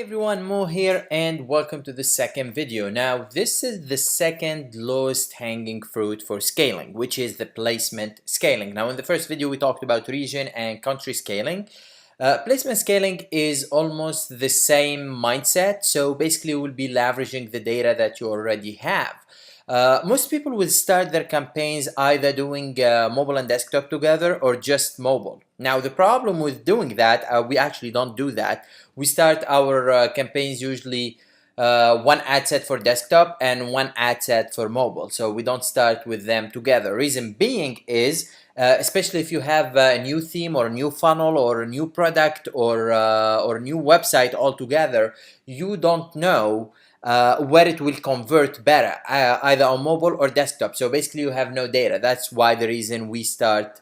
everyone, Mo here and welcome to the second video. Now this is the second lowest hanging fruit for scaling, which is the placement scaling. Now in the first video we talked about region and country scaling. Placement scaling is almost the same mindset, so basically we'll be leveraging the data that you already have. Most people will start their campaigns either doing mobile and desktop together or just mobile. Now the problem with doing that, we actually don't do that. We start our campaigns usually one ad set for desktop and one ad set for mobile. So we don't start with them together. Reason being is, especially if you have a new theme or a new funnel or a new product or a new website altogether, you don't know where it will convert better, either on mobile or desktop. So basically you have no data. That's why the reason we start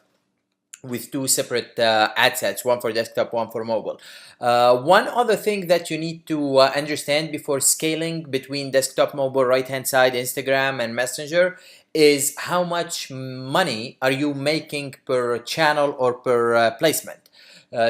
with two separate ad sets, one for desktop, one for mobile. One other thing that you need to understand before scaling between desktop, mobile, right hand side, Instagram and Messenger is how much money are you making per channel or per placement.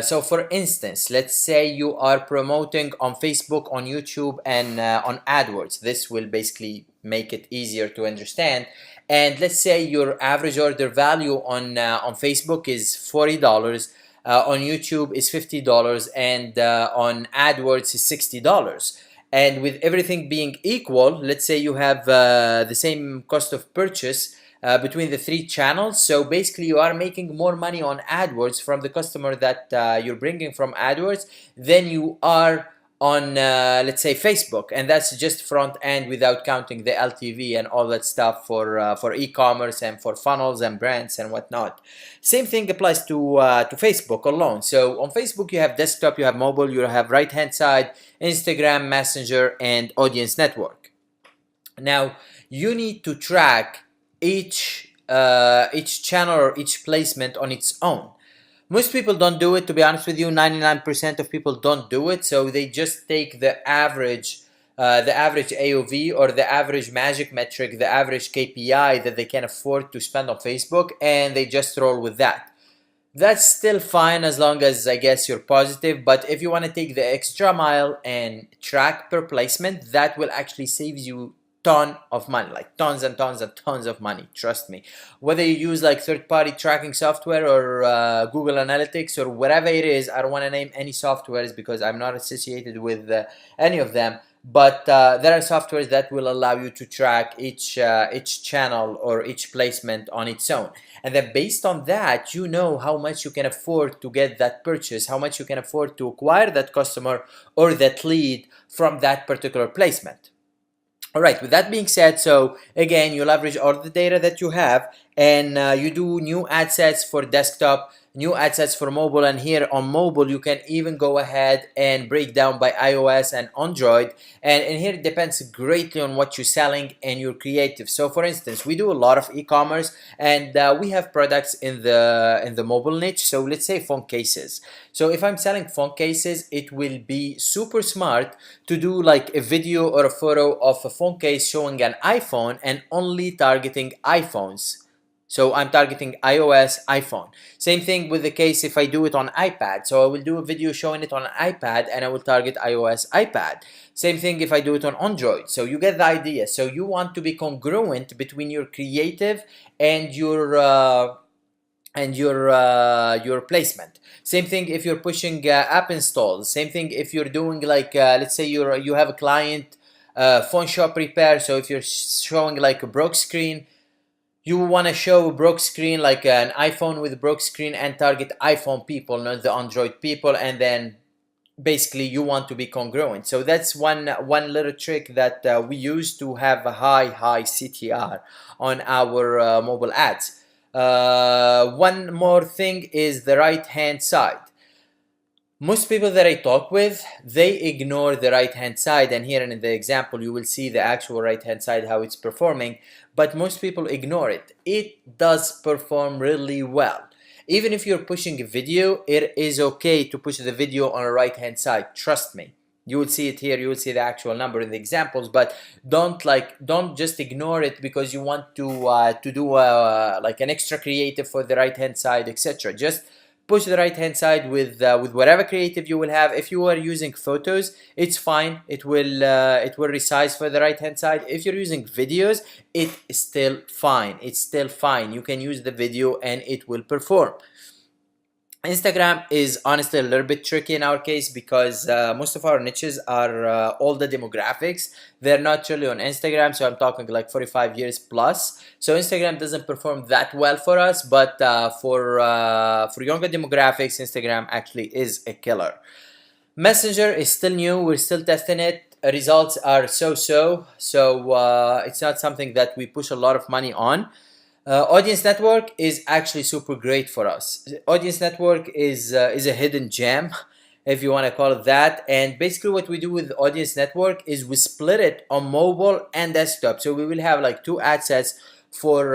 So for instance, let's say you are promoting on Facebook, on YouTube and on AdWords. This will basically make it easier to understand. And let's say your average order value on Facebook is $40, on YouTube is $50 and on AdWords is $60. And with everything being equal, let's say you have the same cost of purchase between the three channels. So basically you are making more money on AdWords from the customer that you're bringing from AdWords than you are on let's say Facebook, and that's just front end without counting the LTV and all that stuff for e-commerce and for funnels and brands and whatnot. Same thing applies to Facebook alone. So on Facebook you have desktop, you have mobile, you have right hand side, Instagram, Messenger and audience network. Now you need to track each channel or each placement on its own. Most people don't do it, to be honest with you. 99% of people don't do it, so they just take the average AOV or the average magic metric, the average KPI that they can afford to spend on Facebook, and they just roll with that. That's still fine as long as, I guess, you're positive, but if you want to take the extra mile and track per placement, that will actually save you ton of money, like tons and tons and tons of money, trust me. Whether you use like third-party tracking software or Google Analytics or whatever it is, I don't want to name any softwares because I'm not associated with any of them, but there are softwares that will allow you to track each channel or each placement on its own, and then based on that you know how much you can afford to get that purchase, how much you can afford to acquire that customer or that lead from that particular placement. Alright, with that being said, so again, you leverage all the data that you have and you do new ad sets for desktop, new ad sets for mobile, and here on mobile you can even go ahead and break down by iOS and Android, and here it depends greatly on what you're selling and your creative. So for instance, we do a lot of e-commerce and we have products in the mobile niche. So let's say phone cases. So if I'm selling phone cases, it will be super smart to do like a video or a photo of a phone case showing an iPhone and only targeting iPhones. So I'm targeting iOS, iPhone. Same thing with the case if I do it on iPad. So I will do a video showing it on an iPad and I will target iOS, iPad. Same thing if I do it on Android. So you get the idea. So you want to be congruent between your creative and your placement. Same thing if you're pushing app installs. Same thing if you're doing like let's say you have a client phone shop repair. So if you're showing like a broke screen, you want to show a broke screen, like an iPhone with a broke screen, and target iPhone people, not the Android people, and then basically you want to be congruent. So that's one little trick that we use to have a high CTR on our mobile ads. One more thing is the right hand side. Most people that I talk with, they ignore the right hand side, and here in the example you will see the actual right hand side, how it's performing, but most people ignore it. It does perform really well. Even if you're pushing a video, it is okay to push the video on the right hand side, trust me. You will see it here, you will see the actual number in the examples, but don't just ignore it because you want to do like an extra creative for the right hand side, etc. Just push the right hand side with whatever creative you will have. If you are using photos, it's fine, it will resize for the right hand side. If you're using videos, it is still fine, you can use the video and it will perform. Instagram is honestly a little bit tricky in our case because most of our niches are all the demographics. They're not really on Instagram, so I'm talking like 45 years plus. So Instagram doesn't perform that well for us, but for younger demographics, Instagram actually is a killer. Messenger is still new, we're still testing it. Results are so it's not something that we push a lot of money on. Audience Network is actually super great for us. Audience Network is a hidden gem, if you want to call it that. And basically what we do with Audience Network is we split it on mobile and desktop. So we will have like two ad sets, for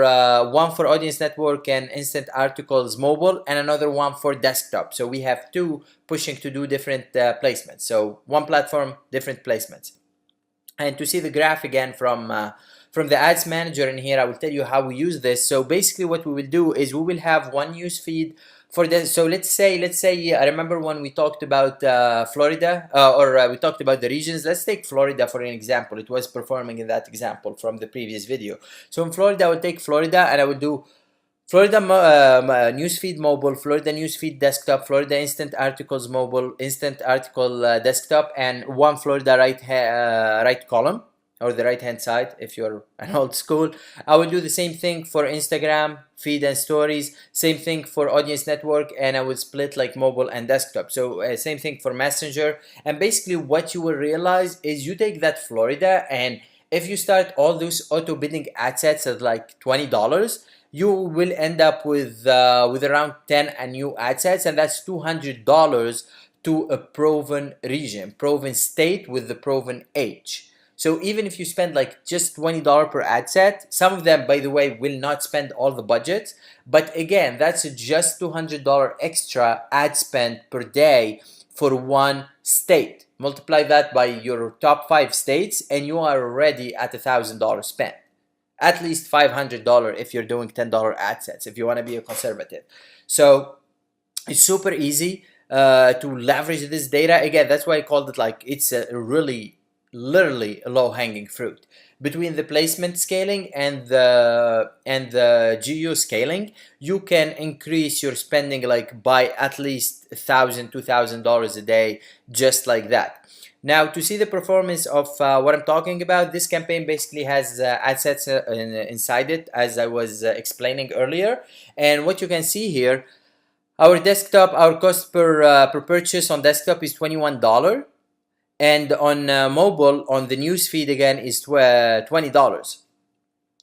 one for Audience Network and Instant Articles mobile, and another one for desktop. So we have two pushing to do different placements. So one platform, different placements. And to see the graph again from the ads manager in here, I will tell you how we use this. So basically what we will do is we will have one news feed for this. So let's say I remember when we talked about Florida, we talked about the regions. Let's take Florida for an example. It was performing in that example from the previous video. So in Florida, I will take Florida and I will do Florida newsfeed mobile, Florida newsfeed desktop, Florida instant articles mobile, instant article desktop, and one Florida right column, or the right hand side if you're an old school. I will do the same thing for Instagram feed and stories, same thing for Audience Network, and I will split like mobile and desktop. So same thing for Messenger. And basically what you will realize is you take that Florida, and if you start all those auto bidding ad sets at like $20, you will end up with around 10 new ad sets, and that's $200 to a proven region, proven state with the proven age. So even if you spend like just $20 per ad set, some of them, by the way, will not spend all the budget, but again, that's just $200 extra ad spend per day for one state. Multiply that by your top 5 states and you are already at $1,000 spent. At least $500 if you're doing $10 ad sets, if you want to be a conservative. So it's super easy to leverage this data. Again, that's why I called it like it's a really literally a low-hanging fruit. Between the placement scaling and the geo scaling, you can increase your spending like by at least $1,000, $2,000 a day, just like that. Now, to see the performance of what I'm talking about, this campaign basically has ad sets inside it, as I was explaining earlier. And what you can see here, our desktop, our cost per purchase on desktop is $21. And on mobile, on the news feed again, is $20,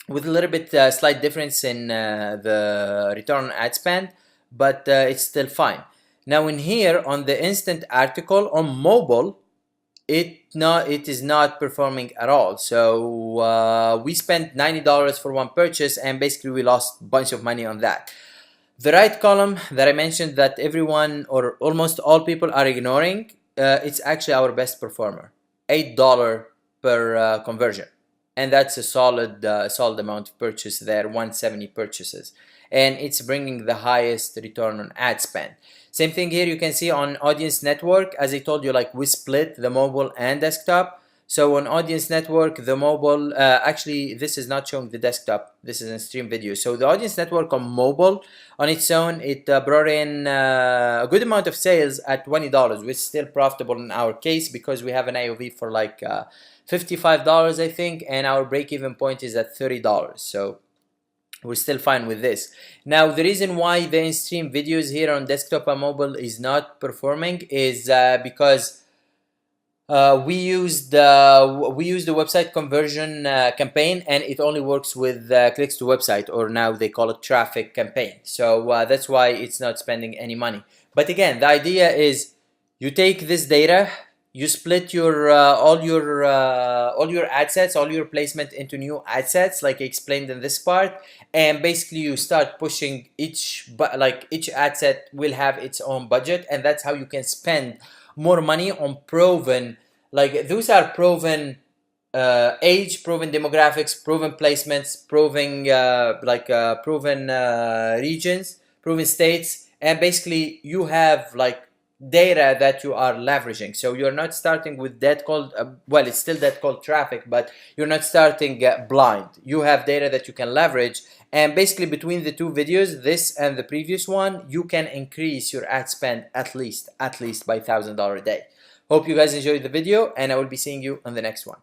with a little bit slight difference in the return on ad spend, but it's still fine. Now in here on the instant article on mobile, it is not performing at all. So we spent $90 for one purchase, and basically we lost a bunch of money on that. The right column that I mentioned that everyone or almost all people are ignoring, it's actually our best performer, $8 per conversion, and that's a solid amount of purchase there, 170 purchases, and it's bringing the highest return on ad spend. Same thing here, you can see on Audience Network, as I told you, like we split the mobile and desktop. So on Audience Network, the mobile, actually this is not showing the desktop, this is in stream video. So the Audience Network on mobile on its own, it brought in a good amount of sales at $20, which is still profitable in our case because we have an AOV for like $55 I think, and our break-even point is at $30. So we're still fine with this. Now the reason why the in-stream videos here on desktop and mobile is not performing is because we used the website conversion campaign, and it only works with clicks to website, or now they call it traffic campaign. So that's why it's not spending any money. But again, the idea is you take this data, you split your all your ad sets, all your placement into new ad sets, like I explained in this part, and basically you start pushing each ad set will have its own budget, and that's how you can spend more money on proven, like those are proven age, proven demographics, proven placements, proven proven regions, proven states, and basically you have like data that you are leveraging. So you're not starting with that cold, well, it's still that cold traffic, but you're not starting blind. You have data that you can leverage, and basically between the two videos, this and the previous one, you can increase your ad spend at least by $1,000 a day. Hope you guys enjoyed the video, and I will be seeing you on the next one.